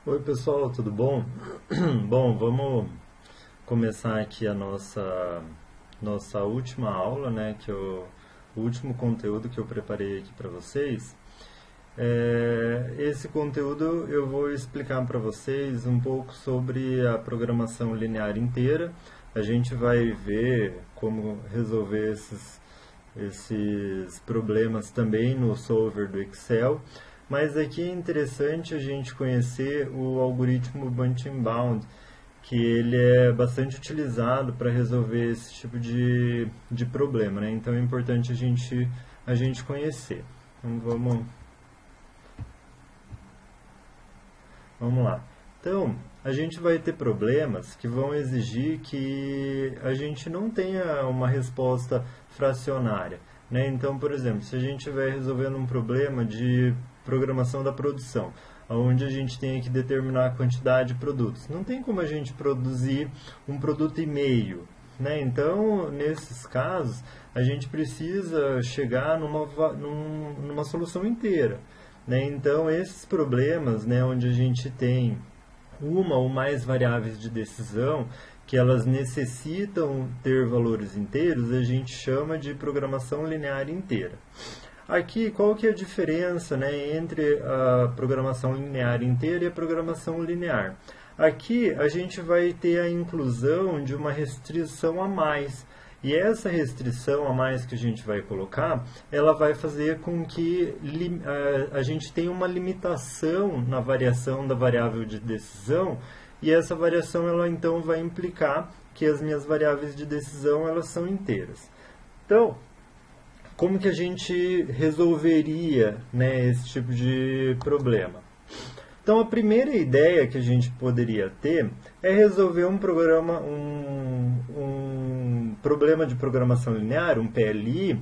Oi pessoal, tudo bom? Bom, vamos começar aqui a nossa última aula, né? O último conteúdo que eu preparei aqui para vocês. Esse conteúdo eu vou explicar para vocês um pouco sobre a programação linear inteira. A gente vai ver como resolver esses problemas também no solver do Excel. Mas aqui é interessante a gente conhecer o algoritmo Bunch and Bound, que ele é bastante utilizado para resolver esse tipo de problema, né? Então é importante a gente conhecer. Então vamos lá. Então, a gente vai ter problemas que vão exigir que a gente não tenha uma resposta fracionária, né? Então, por exemplo, se a gente estiver resolvendo um problema de programação da produção, onde a gente tem que determinar a quantidade de produtos, não tem como a gente produzir um produto e meio, né? Então, nesses casos, a gente precisa chegar numa solução inteira, né? Então, esses problemas, né, onde a gente tem uma ou mais variáveis de decisão que elas necessitam ter valores inteiros, a gente chama de programação linear inteira. Aqui, qual que é a diferença, né, entre a programação linear inteira e a programação linear? Aqui, a gente vai ter a inclusão de uma restrição a mais. E essa restrição a mais que a gente vai colocar, ela vai fazer com que a gente tenha uma limitação na variação da variável de decisão, e essa variação ela então vai implicar que as minhas variáveis de decisão elas são inteiras. Então, como que a gente resolveria, né, esse tipo de problema? Então, a primeira ideia que a gente poderia ter é resolver um problema de programação linear, um PLI,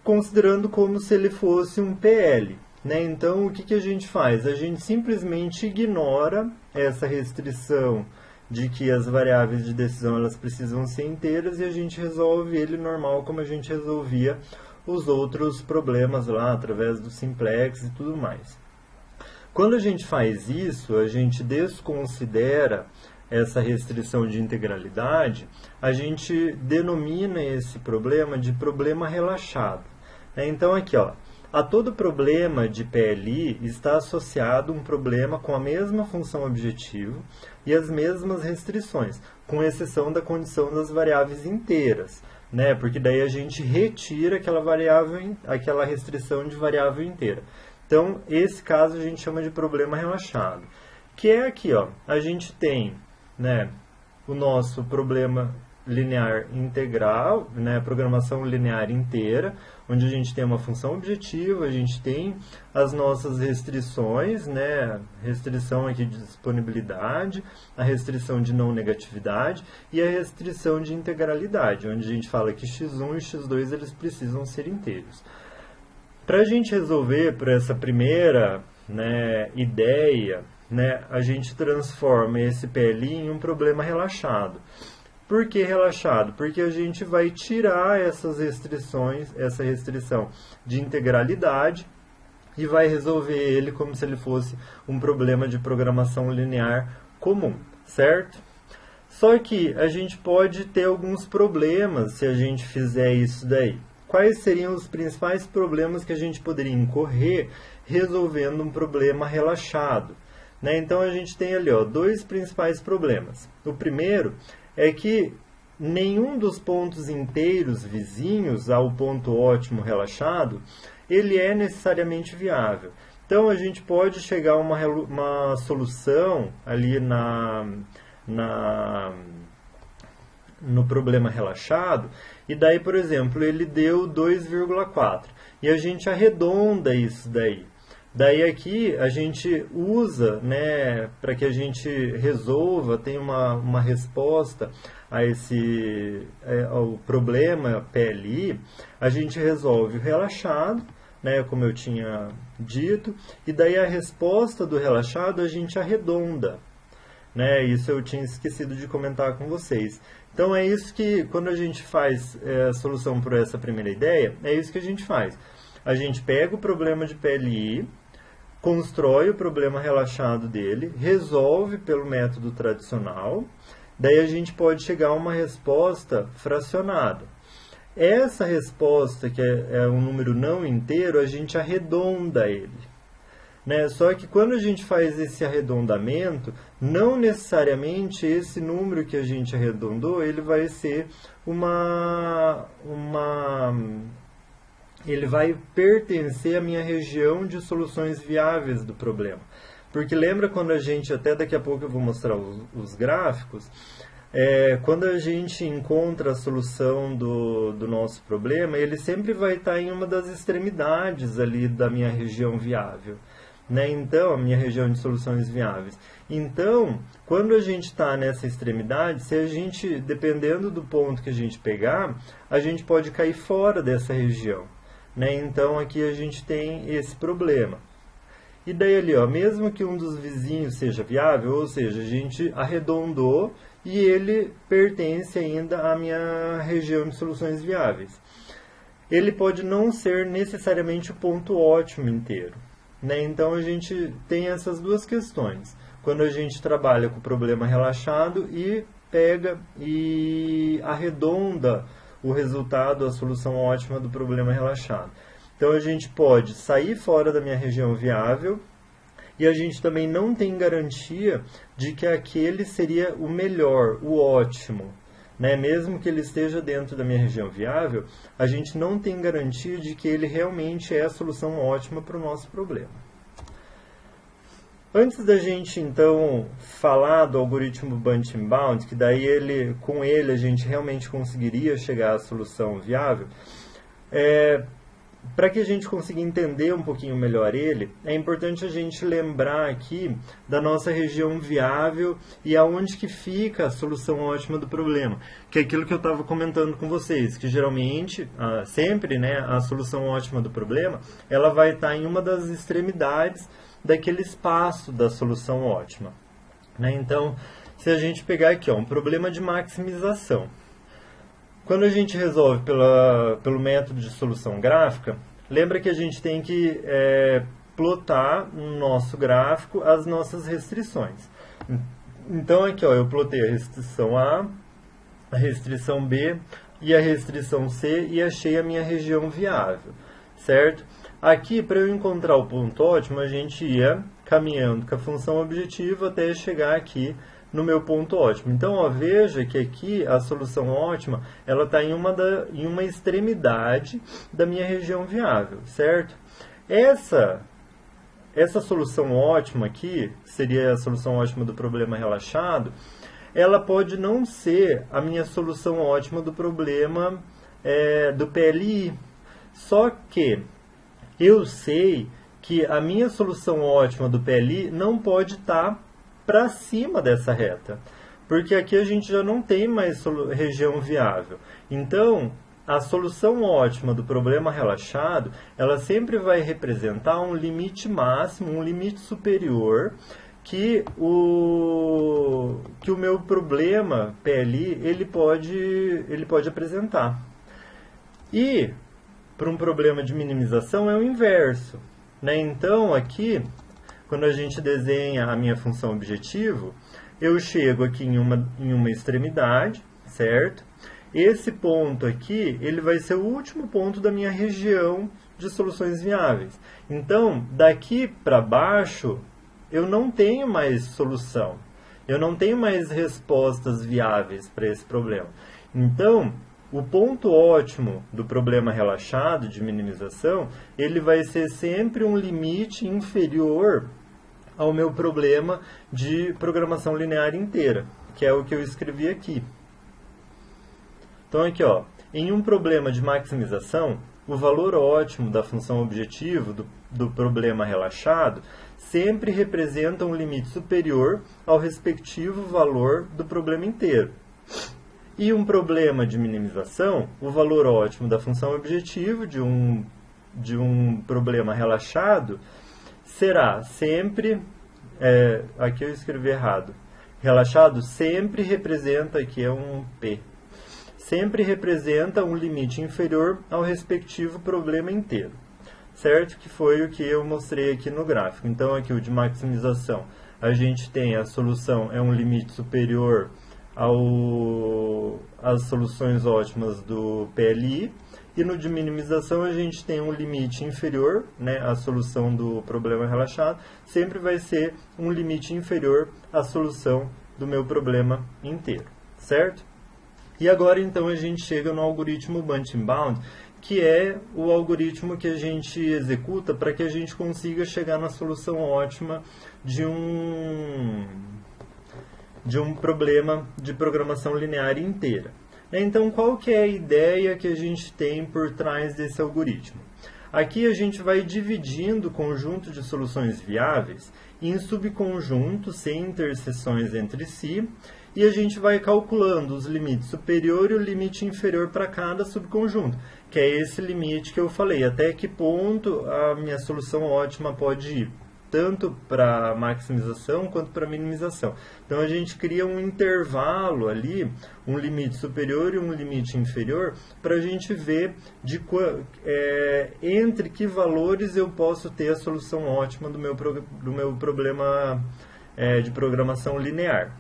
considerando como se ele fosse um PL, né? Então, o que a gente faz? A gente simplesmente ignora essa restrição de que as variáveis de decisão elas precisam ser inteiras e a gente resolve ele normal como a gente resolvia os outros problemas lá, através do simplex e tudo mais. Quando a gente faz isso, a gente desconsidera essa restrição de integralidade, a gente denomina esse problema de problema relaxado. Então aqui, ó, a todo problema de PLI está associado um problema com a mesma função objetivo e as mesmas restrições, com exceção da condição das variáveis inteiras, né? Porque daí a gente retira aquela restrição de variável inteira. Então, esse caso a gente chama de problema relaxado, que é aqui, ó, a gente tem, né, o nosso problema linear integral, né, programação linear inteira, onde a gente tem uma função objetiva, a gente tem as nossas restrições, né, restrição aqui de disponibilidade, a restrição de não negatividade e a restrição de integralidade, onde a gente fala que x1 e x2 eles precisam ser inteiros. Para a gente resolver por essa primeira, né, ideia, né, a gente transforma esse PLI em um problema relaxado. Por que relaxado? Porque a gente vai tirar essas restrições, essa restrição de integralidade e vai resolver ele como se ele fosse um problema de programação linear comum, certo? Só que a gente pode ter alguns problemas se a gente fizer isso daí. Quais seriam os principais problemas que a gente poderia incorrer resolvendo um problema relaxado? Né? Então, a gente tem ali, ó, dois principais problemas. O primeiro é que nenhum dos pontos inteiros vizinhos ao ponto ótimo relaxado, ele é necessariamente viável. Então, a gente pode chegar a uma solução ali no problema relaxado, e daí, por exemplo, ele deu 2,4, e a gente arredonda isso daí. Daí aqui a gente usa, né, para que a gente resolva, tem uma resposta a ao problema PLI, a gente resolve o relaxado, né, como eu tinha dito, e daí a resposta do relaxado a gente arredonda. Né? Isso eu tinha esquecido de comentar com vocês. Então é isso que, quando a gente faz a solução por essa primeira ideia, é isso que a gente faz. A gente pega o problema de PLI, constrói o problema relaxado dele, resolve pelo método tradicional, daí a gente pode chegar a uma resposta fracionada. Essa resposta, que é um número não inteiro, a gente arredonda ele. Né? Só que quando a gente faz esse arredondamento, não necessariamente esse número que a gente arredondou, ele vai ser ele vai pertencer à minha região de soluções viáveis do problema. Porque lembra quando a gente, até daqui a pouco eu vou mostrar os gráficos, quando a gente encontra a solução do nosso problema, ele sempre vai estar em uma das extremidades ali da minha região viável. Né? Então, a minha região de soluções viáveis. Então, quando a gente está nessa extremidade, se a gente, dependendo do ponto que a gente pegar, a gente pode cair fora dessa região. Né? Então, aqui a gente tem esse problema. E daí ali, ó, mesmo que um dos vizinhos seja viável, ou seja, a gente arredondou e ele pertence ainda à minha região de soluções viáveis. Ele pode não ser necessariamente o ponto ótimo inteiro. Né? Então, a gente tem essas duas questões. Quando a gente trabalha com o problema relaxado e pega e arredonda o resultado, a solução ótima do problema relaxado. Então, a gente pode sair fora da minha região viável e a gente também não tem garantia de que aquele seria o melhor, o ótimo. Né? Mesmo que ele esteja dentro da minha região viável, a gente não tem garantia de que ele realmente é a solução ótima para o nosso problema. Antes da gente, então, falar do algoritmo Bunch-Bound, que daí com ele a gente realmente conseguiria chegar à solução viável, para que a gente consiga entender um pouquinho melhor ele, é importante a gente lembrar aqui da nossa região viável e aonde que fica a solução ótima do problema, que é aquilo que eu estava comentando com vocês, que geralmente, sempre, né, a solução ótima do problema, ela vai estar em uma das extremidades daquele espaço da solução ótima. Né? Então, se a gente pegar aqui, ó, um problema de maximização, quando a gente resolve pelo método de solução gráfica, lembra que a gente tem que plotar no nosso gráfico as nossas restrições. Então aqui, ó, eu plotei a restrição A, a restrição B e a restrição C e achei a minha região viável, certo? Aqui, para eu encontrar o ponto ótimo, a gente ia caminhando com a função objetiva até chegar aqui no meu ponto ótimo. Então, ó, veja que aqui a solução ótima ela está em uma extremidade da minha região viável, certo? Essa solução ótima aqui, que seria a solução ótima do problema relaxado, ela pode não ser a minha solução ótima do problema do PLI. Só que eu sei que a minha solução ótima do PLI não pode estar para cima dessa reta, porque aqui a gente já não tem mais região viável. Então, a solução ótima do problema relaxado, ela sempre vai representar um limite máximo, um limite superior que o meu problema PLI ele pode apresentar. E para um problema de minimização é o inverso. Né? Então, aqui, quando a gente desenha a minha função objetivo, eu chego aqui em uma extremidade, certo? Esse ponto aqui, ele vai ser o último ponto da minha região de soluções viáveis. Então, daqui para baixo, eu não tenho mais solução. Eu não tenho mais respostas viáveis para esse problema. Então, o ponto ótimo do problema relaxado de minimização, ele vai ser sempre um limite inferior ao meu problema de programação linear inteira, que é o que eu escrevi aqui. Então aqui, ó, em um problema de maximização, o valor ótimo da função objetivo do problema relaxado sempre representa um limite superior ao respectivo valor do problema inteiro. E um problema de minimização, o valor ótimo da função objetivo de um problema relaxado será sempre, aqui eu escrevi errado, relaxado sempre representa, aqui é um P, sempre representa um limite inferior ao respectivo problema inteiro, certo? Que foi o que eu mostrei aqui no gráfico. Então, aqui o de maximização, a gente tem a solução, é um limite superior às soluções ótimas do PLI, e no de minimização a gente tem um limite inferior, né, a solução do problema relaxado sempre vai ser um limite inferior à solução do meu problema inteiro, certo? E agora então a gente chega no algoritmo Bunch-Bound, que é o algoritmo que a gente executa para que a gente consiga chegar na solução ótima de um problema de programação linear inteira. Então, qual que é a ideia que a gente tem por trás desse algoritmo? Aqui a gente vai dividindo o conjunto de soluções viáveis em subconjuntos sem interseções entre si, e a gente vai calculando os limites superior e o limite inferior para cada subconjunto, que é esse limite que eu falei, até que ponto a minha solução ótima pode ir, tanto para maximização quanto para minimização. Então a gente cria um intervalo ali, um limite superior e um limite inferior, para a gente ver entre que valores eu posso ter a solução ótima do meu problema de programação linear.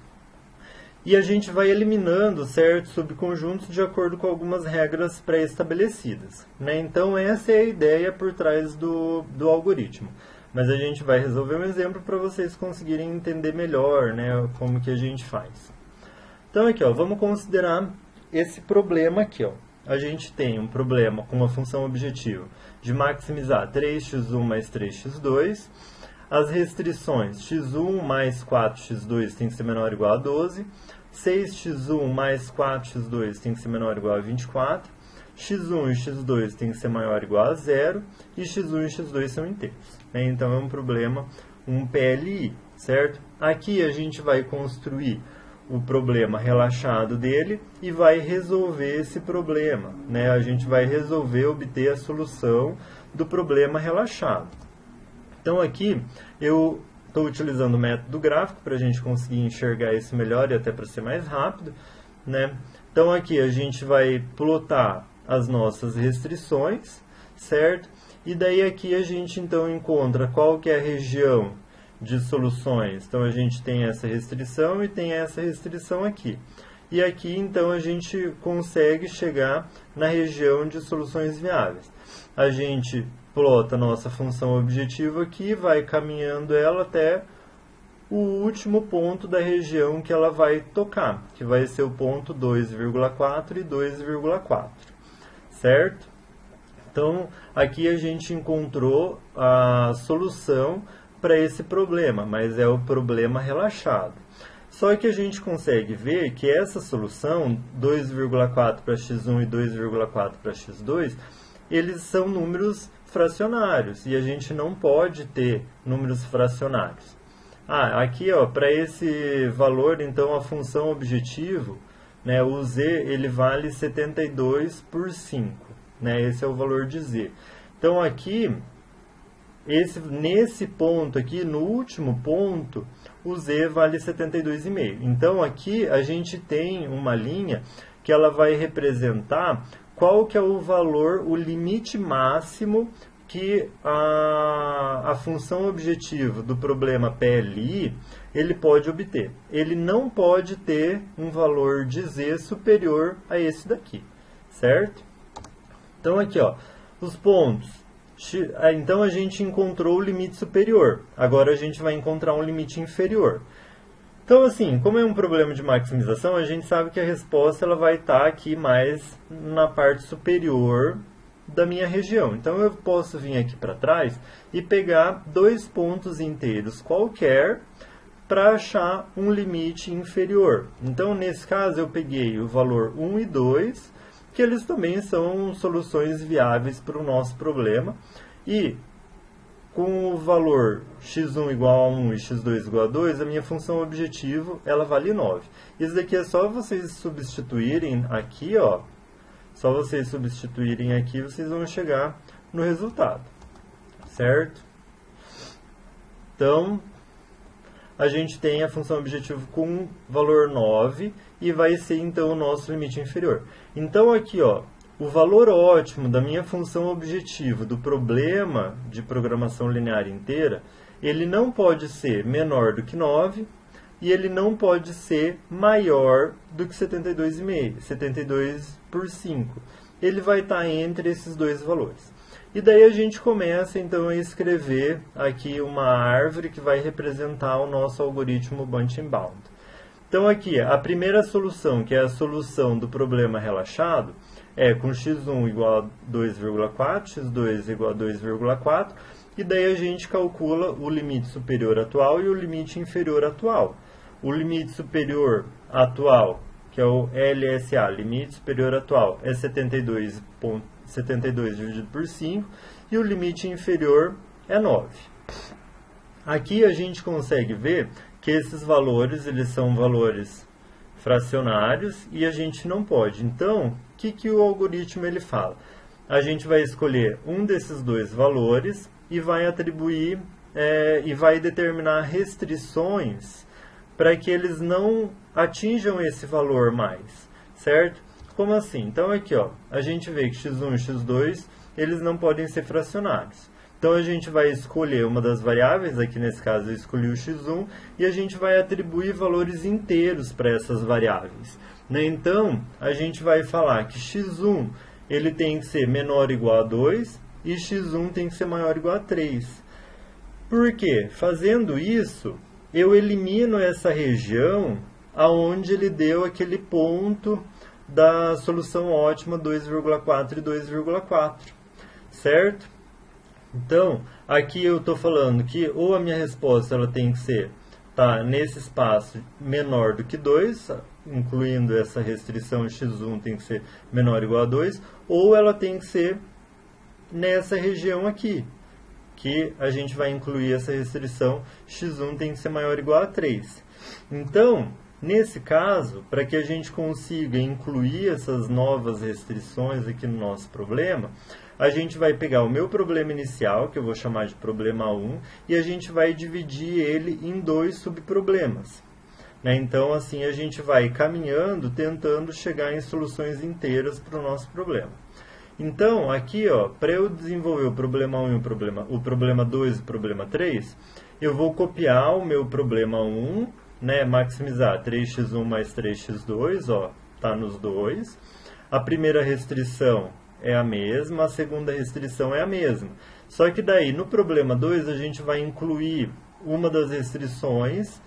E a gente vai eliminando certos subconjuntos de acordo com algumas regras pré-estabelecidas, né? Então essa é a ideia por trás do algoritmo. Mas a gente vai resolver um exemplo para vocês conseguirem entender melhor, né, como que a gente faz. Então aqui, ó, vamos considerar esse problema aqui. Ó. A gente tem um problema com uma função objetiva de maximizar 3x1 mais 3x2. As restrições x1 mais 4x2 tem que ser menor ou igual a 12. 6x1 mais 4x2 tem que ser menor ou igual a 24. x1 e x2 tem que ser maior ou igual a 0. E x1 e x2 são inteiros. Então é um problema, um PLI, certo? Aqui a gente vai construir o problema relaxado dele e vai resolver esse problema, né? A gente vai resolver, obter a solução do problema relaxado. Então aqui eu estou utilizando o método gráfico para a gente conseguir enxergar isso melhor e até para ser mais rápido, né? Então aqui a gente vai plotar as nossas restrições, certo? E daí aqui a gente então encontra qual que é a região de soluções. Então a gente tem essa restrição e tem essa restrição aqui. E aqui então a gente consegue chegar na região de soluções viáveis. A gente plota a nossa função objetiva aqui, vai caminhando ela até o último ponto da região que ela vai tocar, que vai ser o ponto 2,4 e 2,4, certo? Então, aqui a gente encontrou a solução para esse problema, mas é o problema relaxado. Só que a gente consegue ver que essa solução, 2,4 para x1 e 2,4 para x2, eles são números fracionários, e a gente não pode ter números fracionários. Aqui, para esse valor, então, a função objetivo, né, o z, ele vale 72 por 5. Né, esse é o valor de z. Então aqui, nesse ponto aqui, no último ponto, o z vale 72,5. Então aqui a gente tem uma linha que ela vai representar qual que é o valor, o limite máximo que a função objetivo do problema PLI ele pode obter. Ele não pode ter um valor de z superior a esse daqui, certo? Então aqui, ó, os pontos. Então a gente encontrou o limite superior. Agora a gente vai encontrar um limite inferior. Então assim, como é um problema de maximização, a gente sabe que a resposta ela vai estar aqui mais na parte superior da minha região. Então eu posso vir aqui para trás e pegar dois pontos inteiros qualquer para achar um limite inferior. Então nesse caso eu peguei o valor 1 e 2, que eles também são soluções viáveis para o nosso problema. E com o valor x1 igual a 1 e x2 igual a 2, a minha função objetivo ela vale 9. Isso daqui é só vocês substituírem aqui, ó. Só vocês substituírem aqui, vocês vão chegar no resultado, certo? Então, a gente tem a função objetivo com valor 9 e vai ser então o nosso limite inferior. Então aqui, ó, o valor ótimo da minha função objetivo do problema de programação linear inteira, ele não pode ser menor do que 9 e ele não pode ser maior do que 72,5, 72 por 5. Ele vai estar entre esses dois valores. E daí a gente começa então a escrever aqui uma árvore que vai representar o nosso algoritmo Bunch and Bound. Então aqui, a primeira solução, que é a solução do problema relaxado, é com x1 igual a 2,4, x2 igual a 2,4, e daí a gente calcula o limite superior atual e o limite inferior atual. O limite superior atual, que é o LSA, limite superior atual, é 72 dividido por 5, e o limite inferior é 9. Aqui a gente consegue ver que esses valores, eles são valores fracionários e a gente não pode. Então, o que o algoritmo ele fala? A gente vai escolher um desses dois valores e vai atribuir e vai determinar restrições para que eles não atinjam esse valor mais, certo? Como assim? Então aqui, ó, a gente vê que x1 e x2 eles não podem ser fracionários. Então a gente vai escolher uma das variáveis, aqui nesse caso eu escolhi o x1, e a gente vai atribuir valores inteiros para essas variáveis. Né? Então a gente vai falar que x1 ele tem que ser menor ou igual a 2 e x1 tem que ser maior ou igual a 3. Por quê? Fazendo isso, eu elimino essa região aonde ele deu aquele ponto da solução ótima 2,4 e 2,4, certo? Então, aqui eu estou falando que ou a minha resposta ela tem que ser nesse espaço menor do que 2, incluindo essa restrição x1 tem que ser menor ou igual a 2, ou ela tem que ser nessa região aqui, que a gente vai incluir essa restrição x1 tem que ser maior ou igual a 3. Então, nesse caso, para que a gente consiga incluir essas novas restrições aqui no nosso problema, a gente vai pegar o meu problema inicial, que eu vou chamar de problema 1, e a gente vai dividir ele em dois subproblemas. Né? Então, assim, a gente vai caminhando, tentando chegar em soluções inteiras para o nosso problema. Então, aqui, para eu desenvolver o problema 1 e o problema 2 e o problema 3, eu vou copiar o meu problema 1, né, maximizar 3x1 mais 3x2, está nos dois. A primeira restrição é a mesma, a segunda restrição é a mesma. Só que daí, no problema 2, a gente vai incluir uma das restrições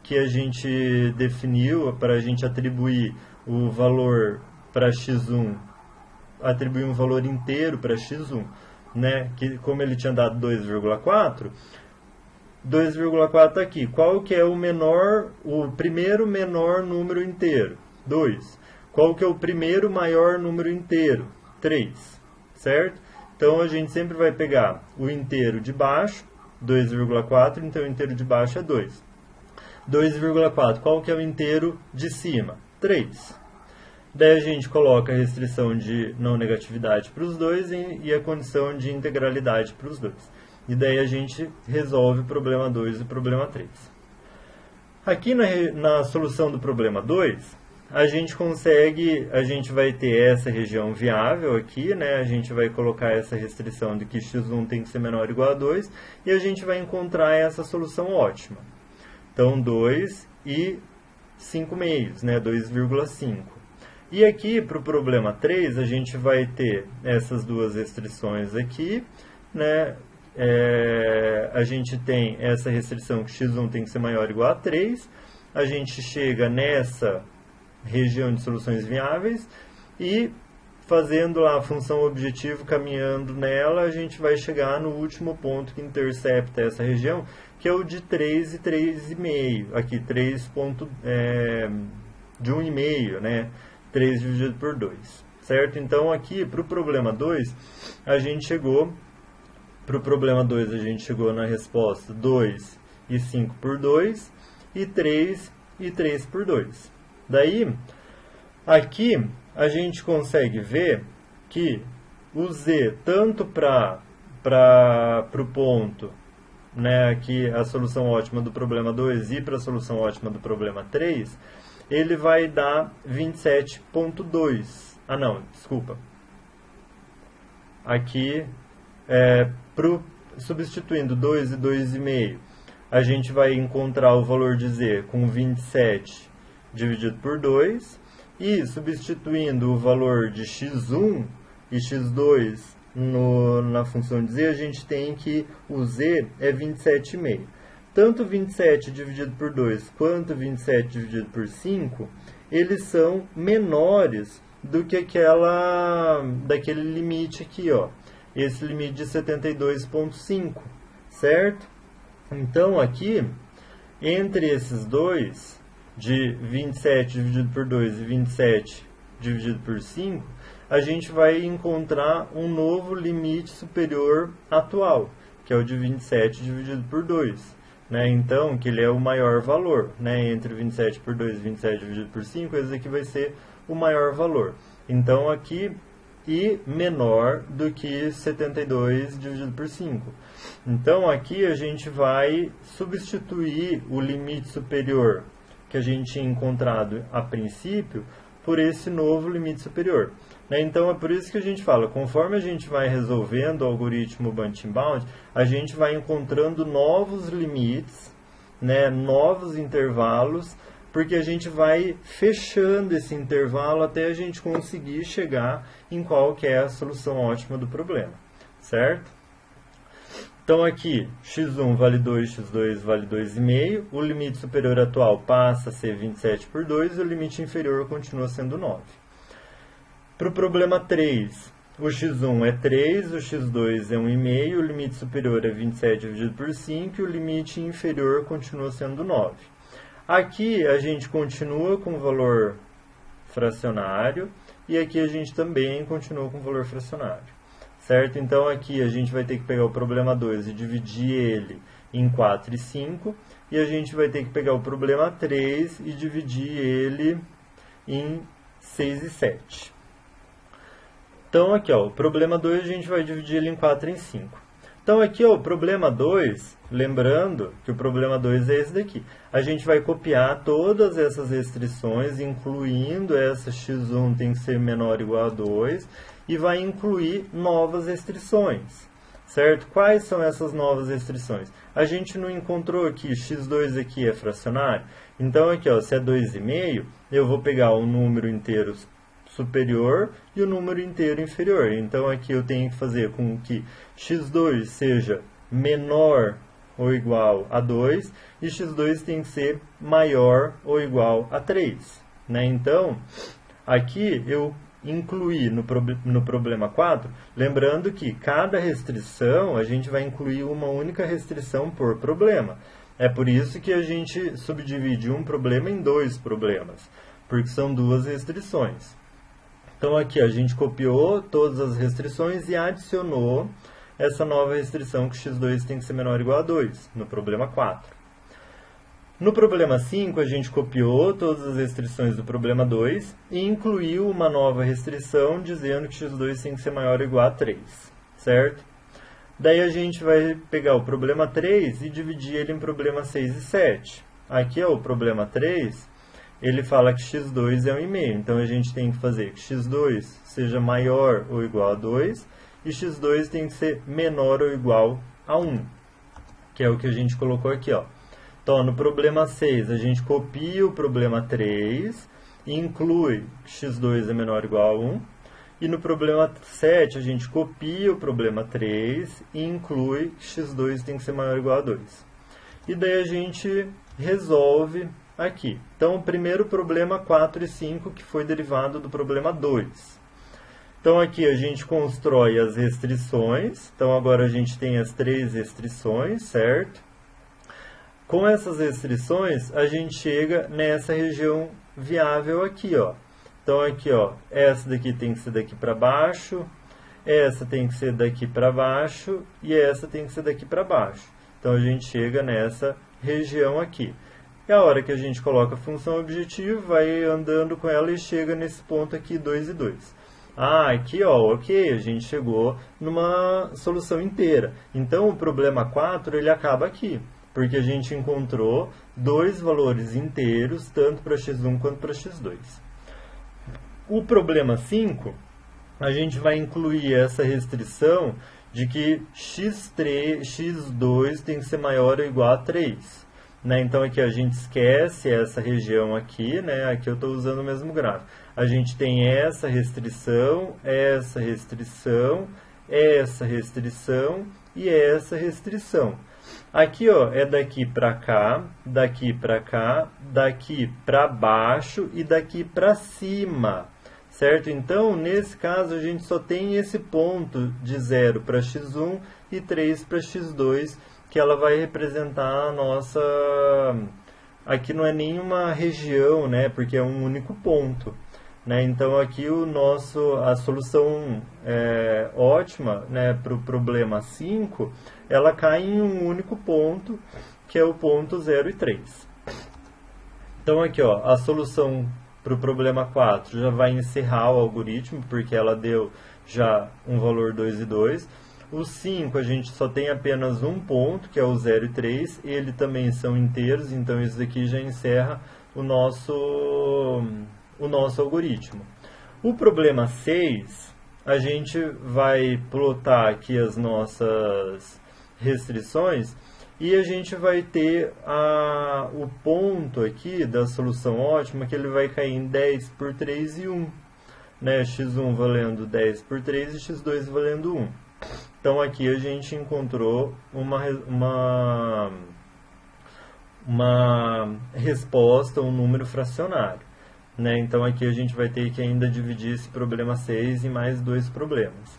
que a gente definiu para a gente atribuir o valor para x1, atribuir um valor inteiro para x1, né? Que como ele tinha dado 2,4, 2,4 aqui. Qual que é o primeiro menor número inteiro? 2. Qual que é o primeiro maior número inteiro? 3, certo? Então a gente sempre vai pegar o inteiro de baixo, 2,4, então o inteiro de baixo é 2. 2,4, qual que é o inteiro de cima? 3. Daí a gente coloca a restrição de não negatividade para os dois e a condição de integralidade para os dois. E daí a gente resolve o problema 2 e o problema 3. Aqui na solução do problema 2, a gente vai ter essa região viável aqui, né? A gente vai colocar essa restrição de que x1 tem que ser menor ou igual a 2, e a gente vai encontrar essa solução ótima. Então, 2 e 5 meios, né? 2,5. E aqui, para o problema 3, a gente vai ter essas duas restrições aqui, né? A gente tem essa restrição que x1 tem que ser maior ou igual a 3, a gente chega nessa região de soluções viáveis e fazendo lá a função objetivo, caminhando nela, a gente vai chegar no último ponto que intercepta essa região, que é o de 3 e 3,5, aqui 3 de 1,5, né? 3 dividido por 2, certo? Então aqui para o problema 2, a gente chegou na resposta 2 e 5 por 2 e 3 e 3 por 2. Daí, aqui a gente consegue ver que o z, tanto para o ponto, né, aqui a solução ótima do problema 2 e para a solução ótima do problema 3, ele vai dar 27,2. Ah não, desculpa. aqui, substituindo 2 e 2,5, a gente vai encontrar o valor de z com 27 dividido por 2, e substituindo o valor de x1 e x2 na função de z, a gente tem que o z é 27,5. Tanto 27 dividido por 2 quanto 27 dividido por 5, eles são menores do que daquele limite aqui, ó. Esse limite de 72,5, certo? Então, aqui, entre esses dois, de 27 dividido por 2 e 27 dividido por 5, a gente vai encontrar um novo limite superior atual, que é o de 27 dividido por 2. Né? Então, que ele é o maior valor. Né? Entre 27 por 2 e 27 dividido por 5, esse aqui vai ser o maior valor. Então, aqui, e menor do que 72 dividido por 5. Então, aqui a gente vai substituir o limite superior que a gente tinha encontrado a princípio por esse novo limite superior. Né? Então, é por isso que a gente fala, conforme a gente vai resolvendo o algoritmo Banting-Bound, a gente vai encontrando novos limites, né? Novos intervalos, porque a gente vai fechando esse intervalo até a gente conseguir chegar em qual que é a solução ótima do problema, certo? Então aqui, x1 vale 2, x2 vale 2,5, o limite superior atual passa a ser 27 por 2 e o limite inferior continua sendo 9. Para o problema 3, o x1 é 3, o x2 é 1,5, o limite superior é 27 dividido por 5 e o limite inferior continua sendo 9. Aqui a gente continua com o valor fracionário e aqui a gente também continua com o valor fracionário. Certo? Então, aqui a gente vai ter que pegar o problema 2 e dividir ele em 4 e 5. E a gente vai ter que pegar o problema 3 e dividir ele em 6 e 7. Então, aqui, ó, o problema 2 a gente vai dividir ele em 4 e em 5. Então, aqui, ó, o problema 2, lembrando que o problema 2 é esse daqui. A gente vai copiar todas essas restrições, incluindo essa x1 tem que ser menor ou igual a 2, e vai incluir novas restrições, certo? Quais são essas novas restrições? A gente não encontrou aqui, x2 aqui é fracionário, então aqui, ó, se é 2,5, eu vou pegar o número inteiro superior e o número inteiro inferior. Então aqui eu tenho que fazer com que x2 seja menor ou igual a 2 e x2 tem que ser maior ou igual a 3. Né? Então, aqui eu incluir no problema 4, lembrando que cada restrição a gente vai incluir uma única restrição por problema. É por isso que a gente subdivide um problema em dois problemas, porque são duas restrições. Então aqui a gente copiou todas as restrições e adicionou essa nova restrição que x2 tem que ser menor ou igual a 2, no problema 4. No problema 5, a gente copiou todas as restrições do problema 2 e incluiu uma nova restrição dizendo que x2 tem que ser maior ou igual a 3, certo? Daí a gente vai pegar o problema 3 e dividir ele em problema 6 e 7. Aqui é o problema 3, ele fala que x2 é 1,5, então a gente tem que fazer que x2 seja maior ou igual a 2 e x2 tem que ser menor ou igual a 1, que é o que a gente colocou aqui, ó. Então, no problema 6, a gente copia o problema 3 e inclui que x2 é menor ou igual a 1. E no problema 7, a gente copia o problema 3 e inclui que x2 tem que ser maior ou igual a 2. E daí a gente resolve aqui. Então, o primeiro problema 4 e 5, que foi derivado do problema 2. Então, aqui a gente constrói as restrições. Então, agora a gente tem as três restrições, certo? Com essas restrições, a gente chega nessa região viável aqui, ó. Então, aqui, ó, essa daqui tem que ser daqui para baixo, essa tem que ser daqui para baixo e essa tem que ser daqui para baixo. Então, a gente chega nessa região aqui. E a hora que a gente coloca a função objetivo, vai andando com ela e chega nesse ponto aqui, 2 e 2. Ah, aqui, ó, ok, a gente chegou numa solução inteira. Então, o problema 4, ele acaba aqui, porque a gente encontrou dois valores inteiros, tanto para x1 quanto para x2. O problema 5, a gente vai incluir essa restrição de que x2 tem que ser maior ou igual a 3. Né? Então aqui a gente esquece essa região aqui, né? Aqui eu estou usando o mesmo gráfico. A gente tem essa restrição e essa restrição. Aqui, ó, é daqui para cá, daqui para baixo e daqui para cima, certo? Então, nesse caso, a gente só tem esse ponto de 0 para x1 e 3 para x2, que ela vai representar a nossa... Aqui não é nenhuma região, né? Porque é um único ponto. Né? Então, aqui a solução ótima, né, para o problema 5, ela cai em um único ponto, que é o ponto 0 e 3. Então, aqui, ó, a solução para o problema 4 já vai encerrar o algoritmo, porque ela deu já um valor 2 e 2. O 5, a gente só tem apenas um ponto, que é o 0 e 3. Ele também são inteiros, então isso daqui já encerra o nosso algoritmo. O problema 6, a gente vai plotar aqui as nossas restrições e a gente vai ter o ponto aqui da solução ótima, que ele vai cair em 10 por 3 e 1. Né? x1 valendo 10 por 3 e x2 valendo 1. Então aqui a gente encontrou uma resposta, um número fracionário. Né? Então aqui a gente vai ter que ainda dividir esse problema 6 em mais 2 problemas.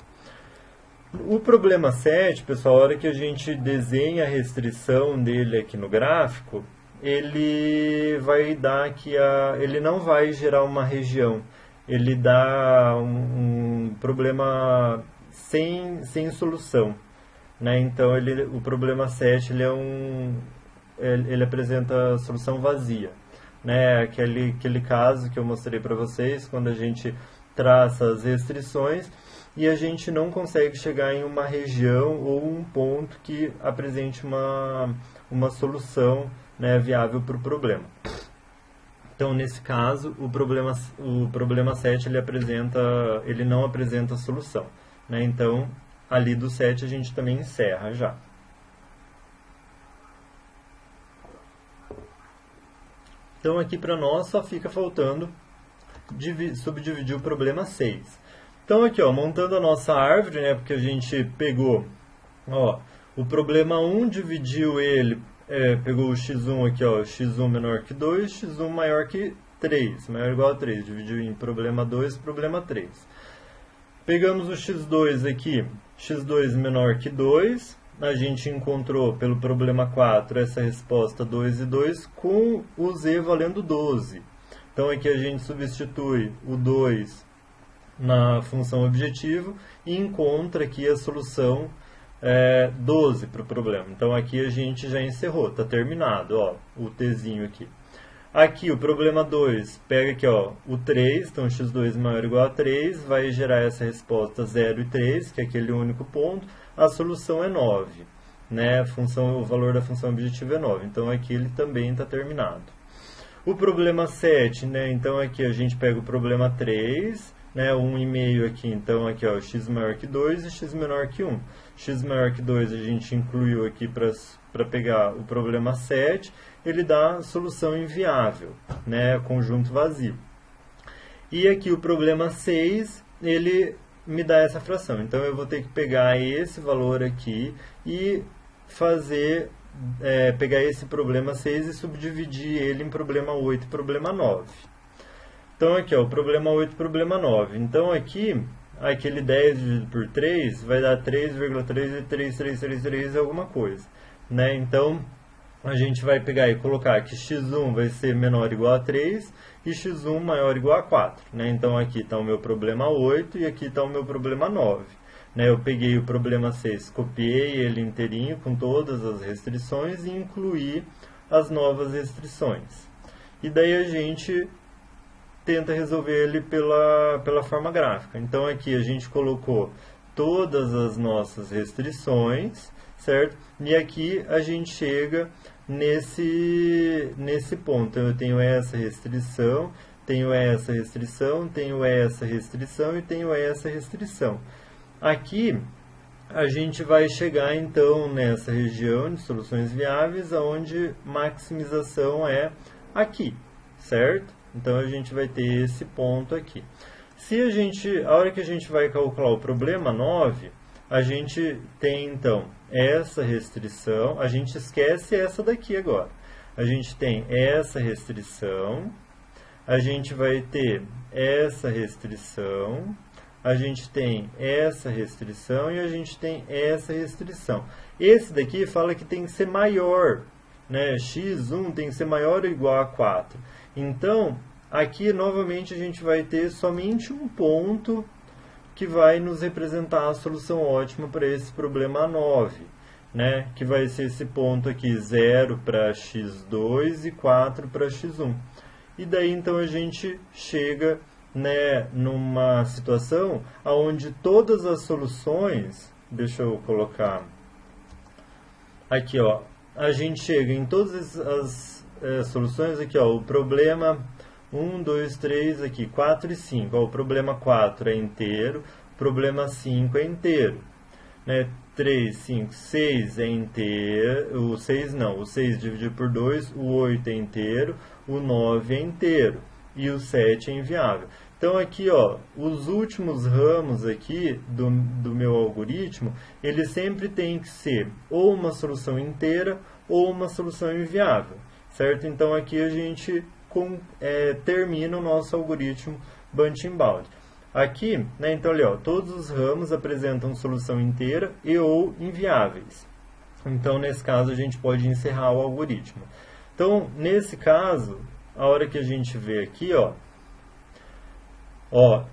O problema 7, pessoal, a hora que a gente desenha a restrição dele aqui no gráfico, ele vai dar que ele não vai gerar uma região, ele dá um problema sem solução. Né? Então o problema 7 ele apresenta a solução vazia. Né, aquele caso que eu mostrei para vocês, quando a gente traça as restrições e a gente não consegue chegar em uma região ou um ponto que apresente uma solução, né, viável para o problema. Então, nesse caso, o problema 7 ele não apresenta solução. Né? Então, ali do 7 a gente também encerra já. Então, aqui para nós só fica faltando subdividir o problema 6. Então, aqui, ó, montando a nossa árvore, né, porque a gente pegou, ó, o problema 1, dividiu ele, pegou o x1 aqui, ó, x1 menor que 2, x1 maior que 3, maior ou igual a 3, dividiu em problema 2 e problema 3. Pegamos o x2 aqui, x2 menor que 2, a gente encontrou pelo problema 4 essa resposta 2 e 2 com o z valendo 12. Então aqui a gente substitui o 2 na função objetivo e encontra aqui a solução 12 para o problema. Então aqui a gente já encerrou, está terminado, ó, o tzinho aqui. Aqui o problema 2, pega aqui, ó, o 3, então x2 maior ou igual a 3, vai gerar essa resposta 0 e 3, que é aquele único ponto. A solução é 9, né? O valor da função objetiva é 9, então aqui ele também está terminado. O problema 7, né? Então aqui a gente pega o problema 3, né? 1,5 aqui, então aqui, ó, x maior que 2 e x menor que 1. X maior que 2 a gente incluiu aqui para pegar o problema 7, ele dá solução inviável, né? Conjunto vazio. E aqui o problema 6, ele me dá essa fração. Então eu vou ter que pegar esse valor aqui e pegar esse problema 6 e subdividir ele em problema 8 e problema 9. Então aqui, ó, o problema 8 e problema 9. Então aqui, aquele 10 dividido por 3 vai dar 3,3 e 3,333 alguma coisa. Né? Então a gente vai pegar e colocar que x1 vai ser menor ou igual a 3 e x1 maior ou igual a 4. Né? Então aqui está o meu problema 8 e aqui está o meu problema 9. Né? Eu peguei o problema 6, copiei ele inteirinho com todas as restrições e incluí as novas restrições. E daí a gente tenta resolver ele pela forma gráfica. Então aqui a gente colocou todas as nossas restrições, certo? E aqui a gente chega nesse ponto. Então, eu tenho essa restrição, tenho essa restrição, tenho essa restrição e tenho essa restrição. Aqui a gente vai chegar então nessa região de soluções viáveis, onde maximização é aqui, certo? Então a gente vai ter esse ponto aqui. A hora que a gente vai calcular o problema 9, a gente tem então essa restrição, a gente esquece essa daqui agora. A gente tem essa restrição, a gente vai ter essa restrição, a gente tem essa restrição e a gente tem essa restrição. Esse daqui fala que tem que ser maior, né? x1 tem que ser maior ou igual a 4. Então, aqui novamente a gente vai ter somente um ponto que vai nos representar a solução ótima para esse problema 9, né? Que vai ser esse ponto aqui, 0 para x2 e 4 para x1. E daí então a gente chega, né, numa situação onde todas as soluções, deixa eu colocar aqui, ó, a gente chega em todas as soluções aqui, ó, o problema 1, 2, 3, aqui, 4 e 5, ó, o problema 4 é inteiro, o problema 5 é inteiro, né, 3, 5, 6 é inteiro, o 6 não, o 6 dividido por 2, o 8 é inteiro, o 9 é inteiro e o 7 é inviável. Então aqui, ó, os últimos ramos aqui do meu algoritmo, ele sempre tem que ser ou uma solução inteira ou uma solução inviável, certo? Então aqui a gente termina o nosso algoritmo Bunch-Bound. Aqui, né, então, olha, ó, todos os ramos apresentam solução inteira e ou inviáveis. Então, nesse caso, a gente pode encerrar o algoritmo. Então, nesse caso, a hora que a gente vê aqui, ó,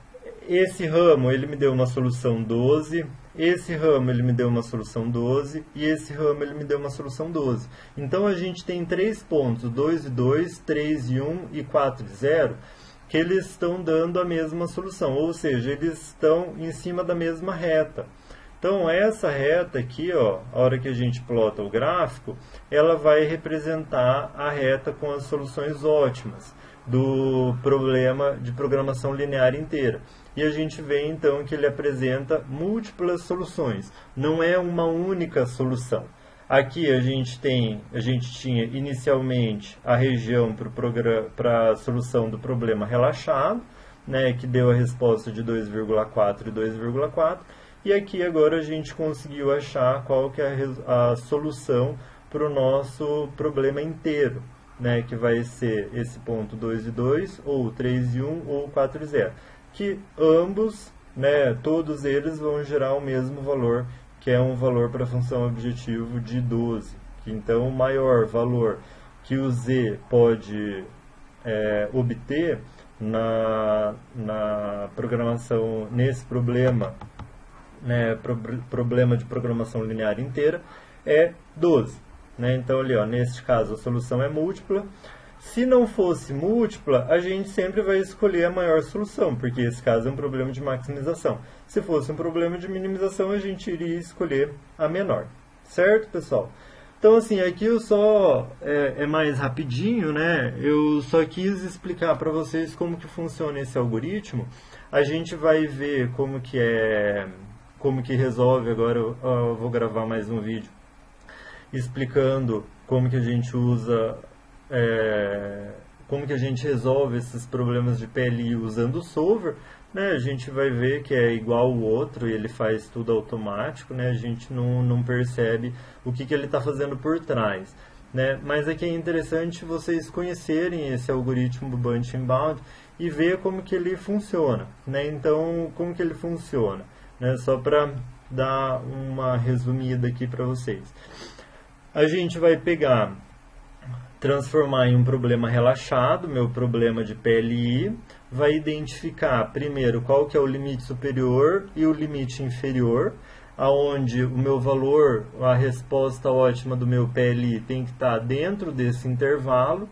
esse ramo ele me deu uma solução 12, esse ramo ele me deu uma solução 12 e esse ramo ele me deu uma solução 12. Então, a gente tem 3 pontos, 2 e 2, 3 e 1 e 4 e 0, que eles estão dando a mesma solução, ou seja, eles estão em cima da mesma reta. Então, essa reta aqui, ó, a hora que a gente plota o gráfico, ela vai representar a reta com as soluções ótimas do problema de programação linear inteira. E a gente vê, então, que ele apresenta múltiplas soluções, não é uma única solução. Aqui a gente tinha inicialmente a região para a solução do problema relaxado, né, que deu a resposta de 2,4 e 2,4, e aqui agora a gente conseguiu achar qual que é a solução para o nosso problema inteiro, né, que vai ser esse ponto 2 e 2, ou 3 e 1, ou 4 e 0, que ambos, né, todos eles vão gerar o mesmo valor, que é um valor para a função objetivo de 12. Então, o maior valor que o Z pode obter na programação, nesse problema, né, problema de programação linear inteira, é 12. Né? Então, ali, ó, neste caso, a solução é múltipla. Se não fosse múltipla, a gente sempre vai escolher a maior solução, porque esse caso é um problema de maximização. Se fosse um problema de minimização, a gente iria escolher a menor. Certo, pessoal? Então, assim, aqui eu só... é mais rapidinho, né? Eu só quis explicar para vocês como que funciona esse algoritmo. A gente vai ver como que resolve. Agora eu vou gravar mais um vídeo explicando como que a gente usa... como que a gente resolve esses problemas de PLI usando o solver, né? A gente vai ver que é igual o outro e ele faz tudo automático, né? A gente não percebe o que ele está fazendo por trás, né? Mas aqui é interessante vocês conhecerem esse algoritmo do Bunch-Bound e ver como que ele funciona, né? Então, como que ele funciona, né? Só para dar uma resumida aqui para vocês. A gente vai transformar em um problema relaxado, meu problema de PLI, vai identificar primeiro qual que é o limite superior e o limite inferior, aonde o meu valor, a resposta ótima do meu PLI tem que estar dentro desse intervalo,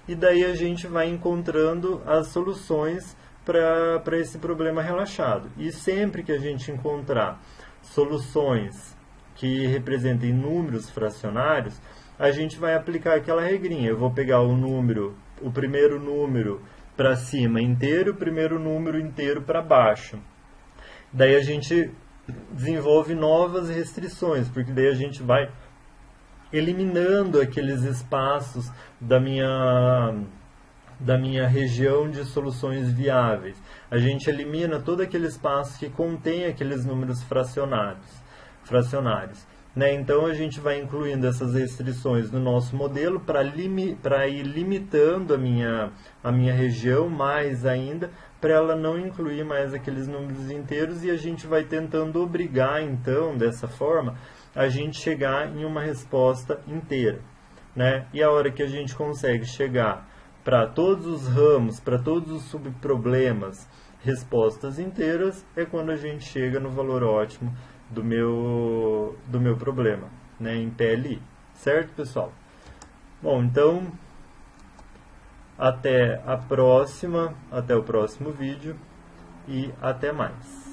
e daí a gente vai encontrando as soluções para esse problema relaxado. E sempre que a gente encontrar soluções que representem números fracionários, a gente vai aplicar aquela regrinha. Eu vou pegar o primeiro número para cima inteiro, o primeiro número inteiro para baixo. Daí a gente desenvolve novas restrições, porque daí a gente vai eliminando aqueles espaços da minha região de soluções viáveis. A gente elimina todo aquele espaço que contém aqueles números fracionários. Né? Então a gente vai incluindo essas restrições no nosso modelo para ir limitando a minha região mais ainda, para ela não incluir mais aqueles números inteiros, e a gente vai tentando obrigar, então, dessa forma, a gente chegar em uma resposta inteira. Né? E a hora que a gente consegue chegar para todos os ramos, para todos os subproblemas, respostas inteiras, é quando a gente chega no valor ótimo do meu problema, né, em PLI. Certo, pessoal? Bom, então, até o próximo vídeo e até mais.